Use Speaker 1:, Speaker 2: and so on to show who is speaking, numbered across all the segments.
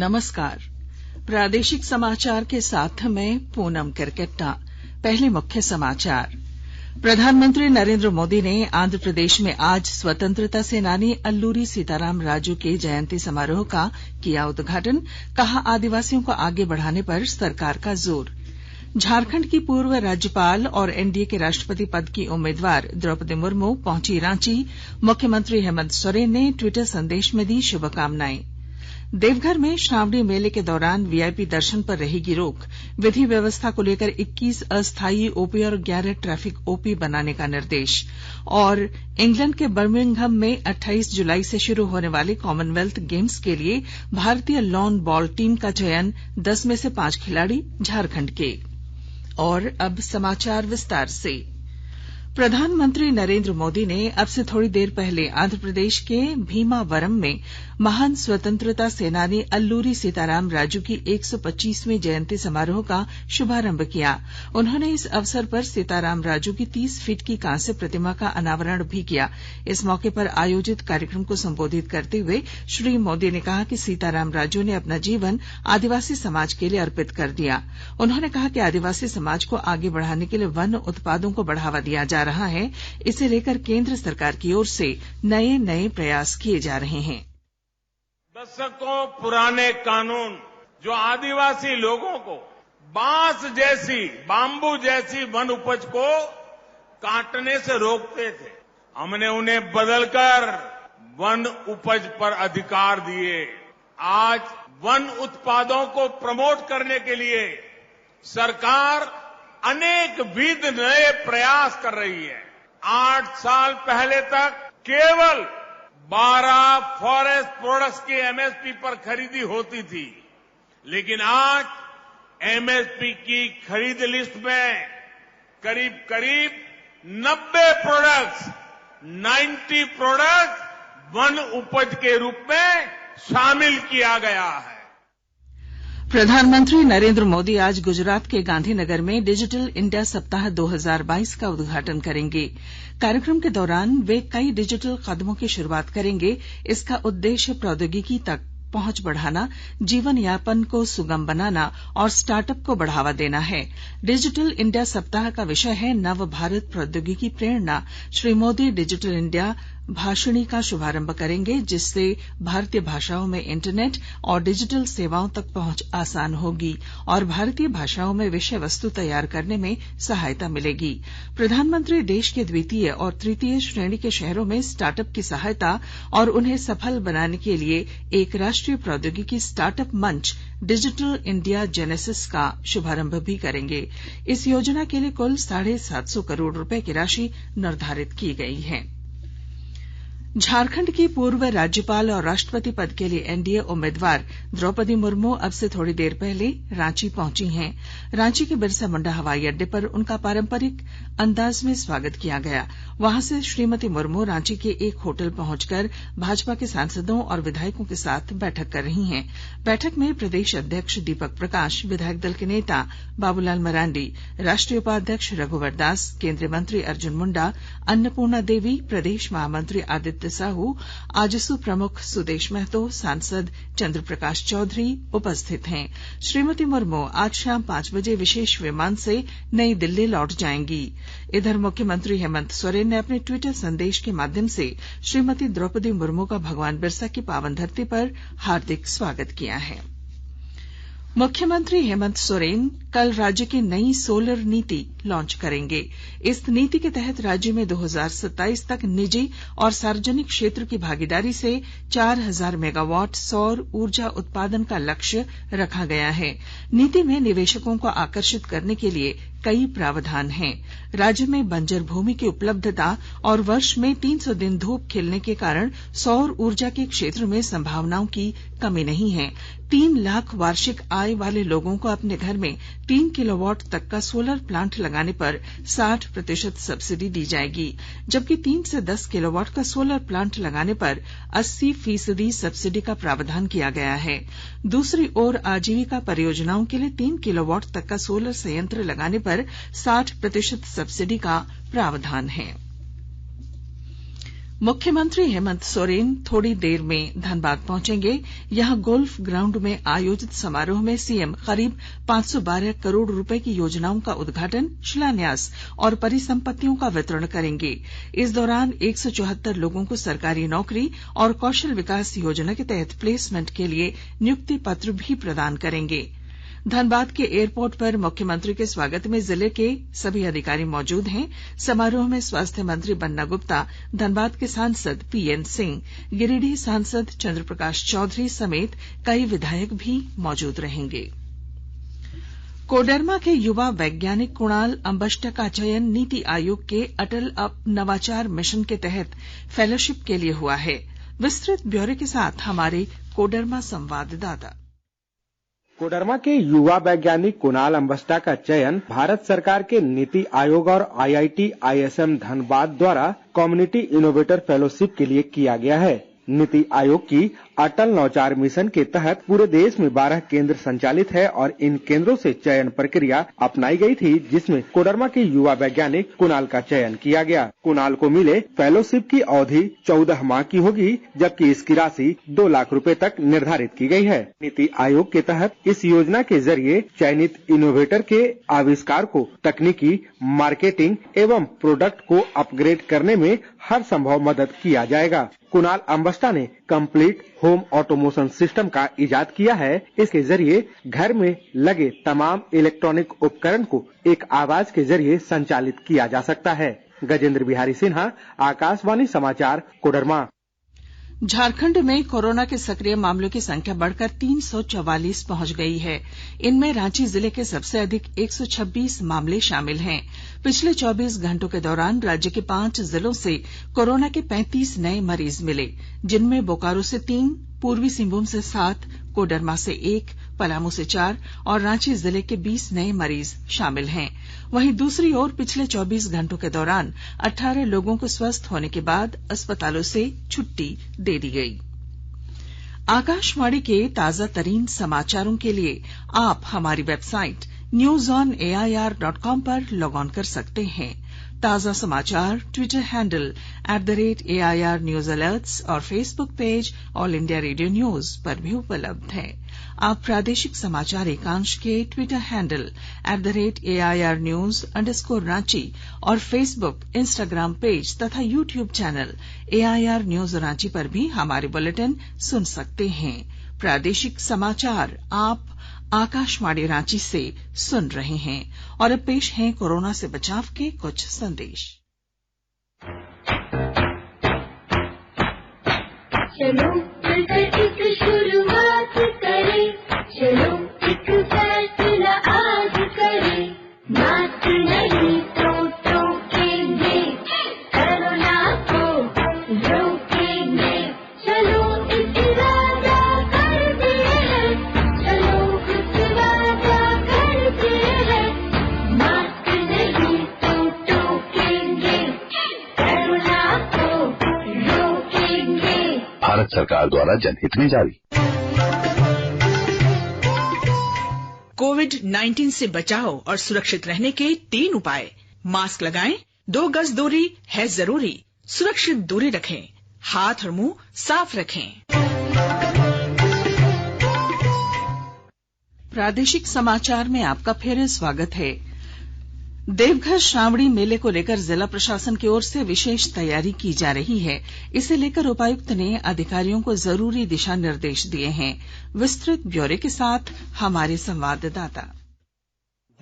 Speaker 1: नमस्कार। प्रादेशिक समाचार के साथ मैं पूनम किरकेट्टा। पहले मुख्य समाचार। प्रधानमंत्री नरेंद्र मोदी ने आंध्र प्रदेश में आज स्वतंत्रता सेनानी अल्लूरी सीताराम राजू के जयंती समारोह का किया उद्घाटन। कहा, आदिवासियों को आगे बढ़ाने पर सरकार का जोर। झारखंड की पूर्व राज्यपाल और एनडीए के राष्ट्रपति पद की उम्मीदवार द्रौपदी मुर्मू पहुंची रांची। मुख्यमंत्री हेमंत सोरेन ने ट्विटर संदेश में दी शुभकामनाएं। देवघर में श्रावणी मेले के दौरान वीआईपी दर्शन पर रहेगी रोक। विधि व्यवस्था को लेकर 21 अस्थायी ओपी और 11 ट्रैफिक ओपी बनाने का निर्देश। और इंग्लैंड के बर्मिंघम में 28 जुलाई से शुरू होने वाले कॉमनवेल्थ गेम्स के लिए भारतीय लॉन बॉल टीम का चयन 10 में से 5 खिलाड़ी झारखंड के। और अब समाचार विस्तार से। प्रधानमंत्री नरेंद्र मोदी ने अब से थोड़ी देर पहले आंध्र प्रदेश के भीमावरम में महान स्वतंत्रता सेनानी अल्लूरी सीताराम राजू की 125वीं जयंती समारोह का शुभारंभ किया। उन्होंने इस अवसर पर सीताराम राजू की 30 फीट की कांस्य प्रतिमा का अनावरण भी किया। इस मौके पर आयोजित कार्यक्रम को संबोधित करते हुए श्री मोदी ने कहा कि सीताराम राजू ने अपना जीवन आदिवासी समाज के लिए अर्पित कर दिया। उन्होंने कहा कि आदिवासी समाज को आगे बढ़ाने के लिए वन उत्पादों को बढ़ावा दिया जा रहा है। इसे लेकर केंद्र सरकार की ओर से नए प्रयास किए जा रहे हैं।
Speaker 2: दशकों पुराने कानून जो आदिवासी लोगों को बांबू जैसी वन उपज को काटने से रोकते थे, हमने उन्हें बदलकर वन उपज पर अधिकार दिए। आज वन उत्पादों को प्रमोट करने के लिए सरकार अनेक विध नए प्रयास कर रही है। 8 साल पहले तक केवल 12 फॉरेस्ट प्रोडक्ट्स की एमएसपी पर खरीदी होती थी, लेकिन आज एमएसपी की खरीद लिस्ट में करीब 90 प्रोडक्ट्स वन उपज के रूप में शामिल किया गया है।
Speaker 1: प्रधानमंत्री नरेंद्र मोदी आज गुजरात के गांधीनगर में डिजिटल इंडिया सप्ताह 2022 का उद्घाटन करेंगे। कार्यक्रम के दौरान वे कई डिजिटल कदमों की शुरूआत करेंगे। इसका उद्देश्य प्रौद्योगिकी तक पहुंच बढ़ाना, जीवन यापन को सुगम बनाना और स्टार्टअप को बढ़ावा देना है। डिजिटल इंडिया सप्ताह का विषय है नव भारत प्रौद्योगिकी प्रेरणा। श्री मोदी डिजिटल इंडिया भाषिणी का शुभारंभ करेंगे, जिससे भारतीय भाषाओं में इंटरनेट और डिजिटल सेवाओं तक पहुंच आसान होगी और भारतीय भाषाओं में विषय वस्तु तैयार करने में सहायता मिलेगी। प्रधानमंत्री देश के द्वितीय और तृतीय श्रेणी के शहरों में स्टार्टअप की सहायता और उन्हें सफल बनाने के लिए एक राष्ट्रीय प्रौद्योगिकी स्टार्टअप मंच डिजिटल इंडिया जेनेसिस का शुभारंभ भी करेंगे। इस योजना के लिए कुल 750 करोड़ रुपए की राशि निर्धारित की गई है। झारखंड की पूर्व राज्यपाल और राष्ट्रपति पद के लिए एनडीए उम्मीदवार द्रौपदी मुर्मू अब से थोड़ी देर पहले रांची पहुंची हैं। रांची के बिरसा मुंडा हवाई अड्डे पर उनका पारंपरिक अंदाज में स्वागत किया गया। वहां से श्रीमती मुर्मू रांची के एक होटल पहुंचकर भाजपा के सांसदों और विधायकों के साथ बैठक कर रही हैं। बैठक में प्रदेश अध्यक्ष दीपक प्रकाश, विधायक दल के नेता बाबूलाल मरांडी, राष्ट्रीय उपाध्यक्ष रघुवर दास, केंद्रीय मंत्री अर्जुन मुंडा, अन्नपूर्णा देवी, प्रदेश महामंत्री आदित्य साहू, आजसू प्रमुख सुदेश महतो, सांसद चंद्र प्रकाश चौधरी उपस्थित हैं। श्रीमती मुर्मू आज शाम 5 बजे विशेष विमान से नई दिल्ली लौट जाएंगी। इधर मुख्यमंत्री हेमंत सोरेन ने अपने ट्विटर संदेश के माध्यम से श्रीमती द्रौपदी मुर्मू का भगवान बिरसा की पावन धरती पर हार्दिक स्वागत किया है। मुख्यमंत्री हेमंत सोरेन कल राज्य की नई सोलर नीति लॉन्च करेंगे। इस नीति के तहत राज्य में 2027 तक निजी और सार्वजनिक क्षेत्र की भागीदारी से 4000 मेगावाट सौर ऊर्जा उत्पादन का लक्ष्य रखा गया है। नीति में निवेशकों को आकर्षित करने के लिए कई प्रावधान हैं। राज्य में बंजर भूमि की उपलब्धता और वर्ष में 300 दिन धूप खिलने के कारण सौर ऊर्जा के क्षेत्र में संभावनाओं की कमी नहीं है। 3 लाख वार्षिक आय वाले लोगों को अपने घर में 3 किलोवाट तक का सोलर प्लांट लगाने पर 60% सब्सिडी दी जाएगी, जबकि 3 से 10 किलोवाट का सोलर प्लांट लगाने पर 80% सब्सिडी का प्रावधान किया गया है। दूसरी ओर आजीविका परियोजनाओं के लिए 3 किलोवाट तक का सोलर संयंत्र लगाने पर 60% सब्सिडी का प्रावधान है। मुख्यमंत्री हेमंत सोरेन थोड़ी देर में धनबाद पहुंचेंगे। यहां गोल्फ ग्राउंड में आयोजित समारोह में सीएम करीब 512 करोड़ रुपए की योजनाओं का उद्घाटन, शिलान्यास और परिसंपत्तियों का वितरण करेंगे। इस दौरान 174 लोगों को सरकारी नौकरी और कौशल विकास योजना के तहत प्लेसमेंट के लिए नियुक्ति पत्र भी प्रदान करेंगे। धनबाद के एयरपोर्ट पर मुख्यमंत्री के स्वागत में जिले के सभी अधिकारी मौजूद हैं। समारोह में स्वास्थ्य मंत्री बन्ना गुप्ता, धनबाद के सांसद पीएन सिंह, गिरिडीह सांसद चंद्र प्रकाश चौधरी समेत कई विधायक भी मौजूद रहेंगे। कोडरमा के युवा वैज्ञानिक कुणाल अम्बष्टा का चयन नीति आयोग के अटल नवाचार मिशन के तहत फेलोशिप के लिए हुआ है। विस्तृत ब्यौरे के साथ हमारे कोडरमा संवाददाता।
Speaker 3: कोडरमा के युवा वैज्ञानिक कुणाल अम्बष्टा का चयन भारत सरकार के नीति आयोग और IIT ISM धनबाद द्वारा कम्युनिटी इनोवेटर फेलोशिप के लिए किया गया है। नीति आयोग की अटल नवाचार मिशन के तहत पूरे देश में 12 केंद्र संचालित है और इन केंद्रों से चयन प्रक्रिया अपनाई गई थी, जिसमें कोडरमा के युवा वैज्ञानिक कुणाल का चयन किया गया। कुणाल को मिले फेलोशिप की अवधि 14 माह की होगी, जबकि इसकी राशि 2 लाख रुपए तक निर्धारित की गई है। नीति आयोग के तहत इस योजना के जरिए चयनित इनोवेटर के आविष्कार को तकनीकी, मार्केटिंग एवं प्रोडक्ट को अपग्रेड करने में हर संभव मदद किया जाएगा। कुणाल अम्बष्टा ने कंप्लीट होम ऑटोमेशन सिस्टम का इजाद किया है। इसके जरिए घर में लगे तमाम इलेक्ट्रॉनिक उपकरण को एक आवाज के जरिए संचालित किया जा सकता है। गजेंद्र बिहारी सिन्हा, आकाशवाणी समाचार, कोडरमा।
Speaker 1: झारखंड में कोरोना के सक्रिय मामलों की संख्या बढ़कर 344 पहुंच गई है। इनमें रांची जिले के सबसे अधिक 126 मामले शामिल हैं। पिछले 24 घंटों के दौरान राज्य के 5 जिलों से कोरोना के 35 नए मरीज मिले, जिनमें बोकारो से 3, पूर्वी सिंहभूम से 7, कोडरमा से 1, पलामू से 4 और रांची जिले के 20 नए मरीज शामिल हैं। वहीं दूसरी ओर पिछले 24 घंटों के दौरान 18 लोगों को स्वस्थ होने के बाद अस्पतालों से छुट्टी दे दी गई। आकाशवाणी के ताजा तरीन समाचारों के लिए आप हमारी वेबसाइट newsonair.com पर लॉग ऑन कर सकते हैं। ताजा समाचार Twitter handle @AIR News Alerts और Facebook page all India radio news पर भी उपलब्ध है। आप प्रादेशिक समाचार एकांश के ट्विटर हैंडल @AIR News_Ranchi और फेसबुक, इंस्टाग्राम पेज तथा YouTube channel AIR News Ranchi पर भी हमारे बुलेटिन सुन सकते हैं। प्रादेशिक समाचार आप आकाशवाणी रांची से सुन रहे हैं और अब पेश हैं कोरोना से बचाव के कुछ संदेश।
Speaker 4: चलो मिलकर एक शुरुआत करें, चलो एक फैसला आज करें, मास्क नहीं तो टोकेंगे, कोरोना को रोकेंगे, चलो एक वादा करते हैं, चलो कुछ वादा करते हैं, मास्क नहीं तो टोकेंगे, कोरोना को रोकेंगे।
Speaker 5: भारत सरकार द्वारा जनहित में जारी।
Speaker 6: कोविड-19 से बचाव और सुरक्षित रहने के 3 उपाय। मास्क लगाएं, 2 गज दूरी है जरूरी, सुरक्षित दूरी रखें, हाथ और मुंह साफ रखें।
Speaker 1: प्रादेशिक समाचार में आपका फिर स्वागत है। देवघर श्रावणी मेले को लेकर जिला प्रशासन की ओर से विशेष तैयारी की जा रही है। इसे लेकर उपायुक्त ने अधिकारियों को जरूरी दिशा निर्देश दिए हैं। विस्तृत ब्यौरे के साथ हमारे संवाददाता।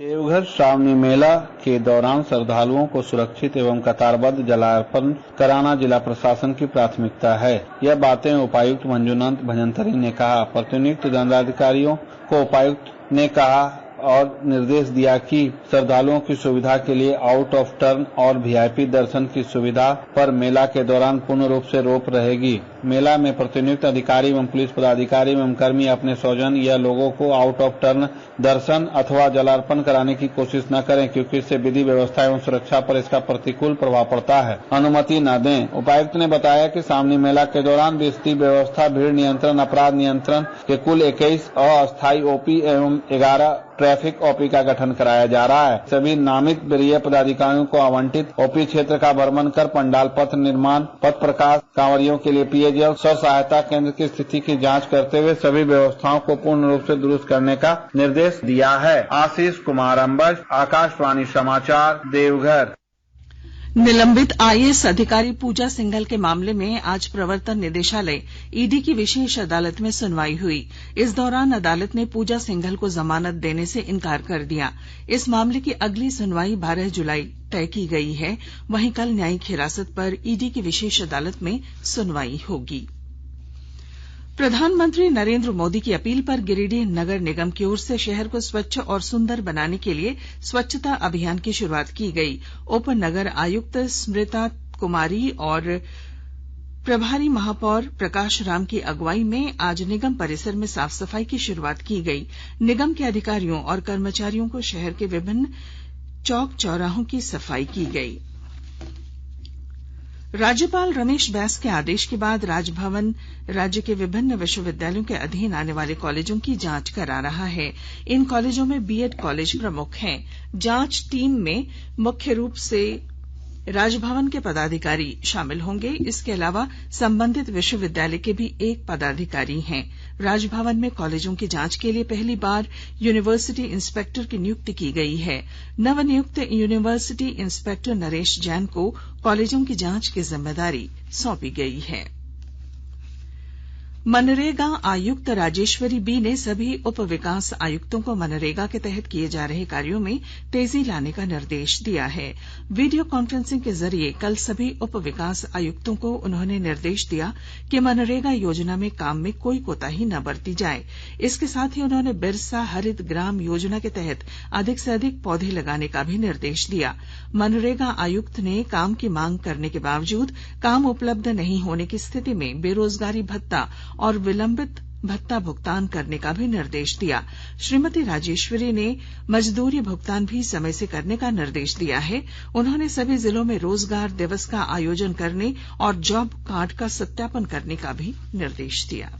Speaker 7: देवघर श्रावणी मेला के दौरान श्रद्धालुओं को सुरक्षित एवं कतारबद्ध जलार्पण कराना जिला प्रशासन की प्राथमिकता है। यह बातें उपायुक्त मंजूनाथ भजंत्री ने कहा। प्रतिनियुक्त दंडाधिकारियों को उपायुक्त ने कहा और निर्देश दिया कि श्रद्धालुओं की सुविधा के लिए आउट ऑफ टर्न और VIP दर्शन की सुविधा पर मेला के दौरान पूर्ण रूप से रोक रहेगी। मेला में प्रतिनियुक्त अधिकारी एवं पुलिस पदाधिकारी एवं कर्मी अपने स्वजन या लोगों को आउट ऑफ टर्न दर्शन अथवा जलार्पण कराने की कोशिश न करें, क्योंकि इससे विधि व्यवस्था एवं सुरक्षा पर इसका प्रतिकूल प्रभाव पड़ता है। अनुमति न दें। उपायुक्त ने बताया कि श्रावणी मेला के दौरान विधि व्यवस्था, भीड़ नियंत्रण, अपराध नियंत्रण के कुल 21 अस्थायी OP एवं 11 ट्रैफिक ओपी का गठन कराया जा रहा है। सभी नामित वरीय पदाधिकारियों को आवंटित ओपी क्षेत्र का भ्रमण कर पंडाल पथ निर्माण, पथ प्रकाश, कांवरियों के लिए पेयजल, स्व सहायता केंद्र की स्थिति की जांच करते हुए सभी व्यवस्थाओं को पूर्ण रूप से दुरुस्त करने का निर्देश दिया है। आशीष कुमार अंबज, आकाशवाणी समाचार, देवघर।
Speaker 1: निलंबित आईएएस अधिकारी पूजा सिंघल के मामले में आज प्रवर्तन निदेशालय ईडी की विशेष अदालत में सुनवाई हुई। इस दौरान अदालत ने पूजा सिंघल को जमानत देने से इनकार कर दिया। इस मामले की अगली सुनवाई 12 जुलाई तय की गई है। वहीं कल न्यायिक हिरासत पर ईडी की विशेष अदालत में सुनवाई होगी। प्रधानमंत्री नरेंद्र मोदी की अपील पर गिरिडीह नगर निगम की ओर से शहर को स्वच्छ और सुंदर बनाने के लिए स्वच्छता अभियान की शुरुआत की गई। उप नगर आयुक्त स्मृता कुमारी और प्रभारी महापौर प्रकाश राम की अगुवाई में आज निगम परिसर में साफ सफाई की शुरुआत की गई। निगम के अधिकारियों और कर्मचारियों को शहर के विभिन्न चौक चौराहों की सफाई की गई। राज्यपाल रमेश बैस के आदेश के बाद राजभवन राज्य के विभिन्न विश्वविद्यालयों के अधीन आने वाले कॉलेजों की जांच करा रहा है। इन कॉलेजों में बीएड कॉलेज प्रमुख हैं। जांच टीम में मुख्य रूप से राजभवन के पदाधिकारी शामिल होंगे। इसके अलावा संबंधित विश्वविद्यालय के भी एक पदाधिकारी हैं। राजभवन में कॉलेजों की जांच के लिए पहली बार यूनिवर्सिटी इंस्पेक्टर की नियुक्ति की गई है। नवनियुक्त यूनिवर्सिटी इंस्पेक्टर नरेश जैन को कॉलेजों की जांच की जिम्मेदारी सौंपी गई है। मनरेगा आयुक्त राजेश्वरी बी ने सभी उप विकास आयुक्तों को मनरेगा के तहत किए जा रहे कार्यों में तेजी लाने का निर्देश दिया है। वीडियो कॉन्फ्रेंसिंग के जरिए कल सभी उप विकास आयुक्तों को उन्होंने निर्देश दिया कि मनरेगा योजना में काम में कोई कोताही न बरती जाए। इसके साथ ही उन्होंने बिरसा हरित ग्राम योजना के तहत अधिक से अधिक पौधे लगाने का भी निर्देश दिया। मनरेगा आयुक्त ने काम की मांग करने के बावजूद काम उपलब्ध नहीं होने की स्थिति में बेरोजगारी भत्ता और विलंबित भत्ता भुगतान करने का भी निर्देश दिया। श्रीमती राजेश्वरी ने मजदूरी भुगतान भी समय से करने का निर्देश दिया है। उन्होंने सभी जिलों में रोजगार दिवस का आयोजन करने और जॉब कार्ड का सत्यापन करने का भी निर्देश दिया।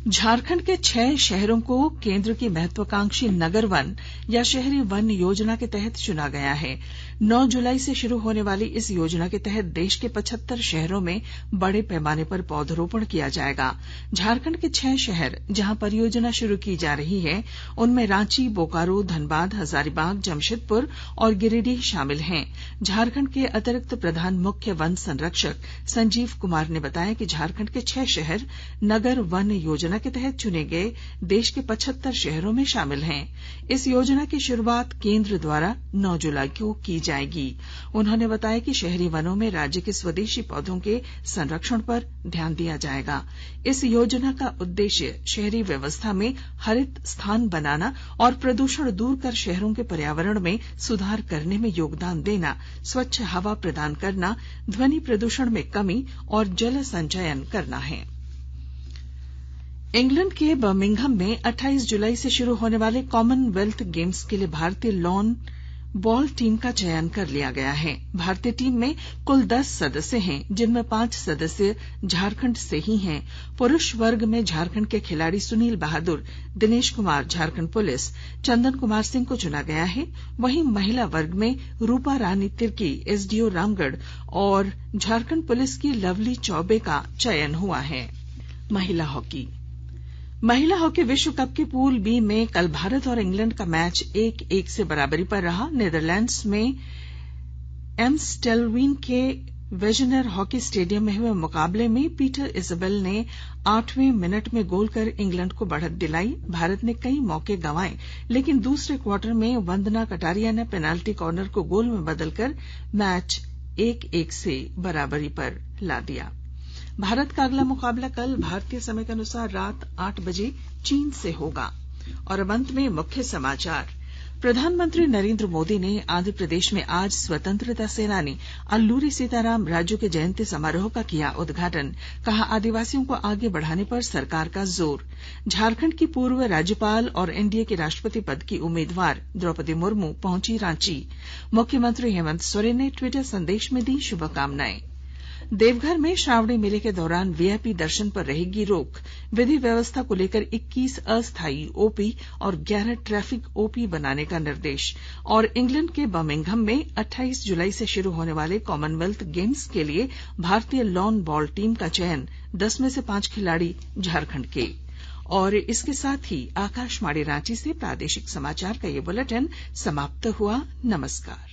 Speaker 1: झारखंड के 6 शहरों को केंद्र की महत्वाकांक्षी नगर वन या शहरी वन योजना के तहत चुना गया है। 9 जुलाई से शुरू होने वाली इस योजना के तहत देश के 75 शहरों में बड़े पैमाने पर पौधरोपण किया जाएगा। झारखंड के 6 शहर जहां परियोजना शुरू की जा रही है उनमें रांची, बोकारो, धनबाद, हजारीबाग, जमशेदपुर और गिरिडीह शामिल हैं। झारखंड के अतिरिक्त प्रधान मुख्य वन संरक्षक संजीव कुमार ने बताया कि झारखंड के 6 शहर नगर वन योजना के तहत चुने गए देश के 75 शहरों में शामिल हैं। इस योजना की शुरुआत केंद्र द्वारा 9 जुलाई को की जाएगी। उन्होंने बताया कि शहरी वनों में राज्य के स्वदेशी पौधों के संरक्षण पर ध्यान दिया जाएगा। इस योजना का उद्देश्य शहरी व्यवस्था में हरित स्थान बनाना और प्रदूषण दूर कर शहरों के पर्यावरण में सुधार करने में योगदान देना, स्वच्छ हवा प्रदान करना, ध्वनि प्रदूषण में कमी और जल संचयन करना है। इंग्लैंड के बर्मिंघम में 28 जुलाई से शुरू होने वाले कॉमनवेल्थ गेम्स के लिए भारतीय लॉन बॉल टीम का चयन कर लिया गया है। भारतीय टीम में कुल 10 सदस्य हैं, जिनमें 5 सदस्य झारखंड से ही हैं। पुरुष वर्ग में झारखंड के खिलाड़ी सुनील बहादुर, दिनेश कुमार झारखंड पुलिस, चंदन कुमार सिंह को चुना गया है। वहीं महिला वर्ग में रूपा रानी तिर्की, एसडीओ रामगढ़ और झारखंड पुलिस की लवली चौबे का चयन हुआ है। महिला हॉकी विश्व कप के पूल बी में कल भारत और इंग्लैंड का मैच 1-1 से बराबरी पर रहा। नीदरलैंड्स में एम्स्टेलवीन के वेजनर हॉकी स्टेडियम में हुए मुकाबले में पीटर इजाबेल ने 8वें मिनट में गोल कर इंग्लैंड को बढ़त दिलाई। भारत ने कई मौके गंवाए, लेकिन दूसरे क्वार्टर में वंदना कटारिया ने पेनाल्टी कॉर्नर को गोल में बदलकर मैच 1-1 से बराबरी पर ला दिया। भारत का अगला मुकाबला कल भारतीय समय के अनुसार रात 8 बजे चीन से होगा। और अब अंत में मुख्य समाचार। प्रधानमंत्री नरेंद्र मोदी ने आंध्र प्रदेश में आज स्वतंत्रता सेनानी अल्लूरी सीताराम राजू के जयंती समारोह का किया उद्घाटन। कहा, आदिवासियों को आगे बढ़ाने पर सरकार का जोर। झारखंड की पूर्व राज्यपाल और एनडीए के राष्ट्रपति पद की उम्मीदवार द्रौपदी मुर्मू पहुंची रांची। मुख्यमंत्री हेमंत सोरेन ने ट्विटर संदेश में दी शुभकामनाएं। देवघर में श्रावणी मेले के दौरान वीआईपी दर्शन पर रहेगी रोक। विधि व्यवस्था को लेकर 21 अस्थायी ओपी और 11 ट्रैफिक ओपी बनाने का निर्देश। और इंग्लैंड के बर्मिंघम में 28 जुलाई से शुरू होने वाले कॉमनवेल्थ गेम्स के लिए भारतीय लॉन बॉल टीम का चयन, 10 में से 5 खिलाड़ी झारखंड के। और इसके साथ ही आकाशवाणी रांची से प्रादेशिक समाचार का ये बुलेटिन समाप्त हुआ। नमस्कार।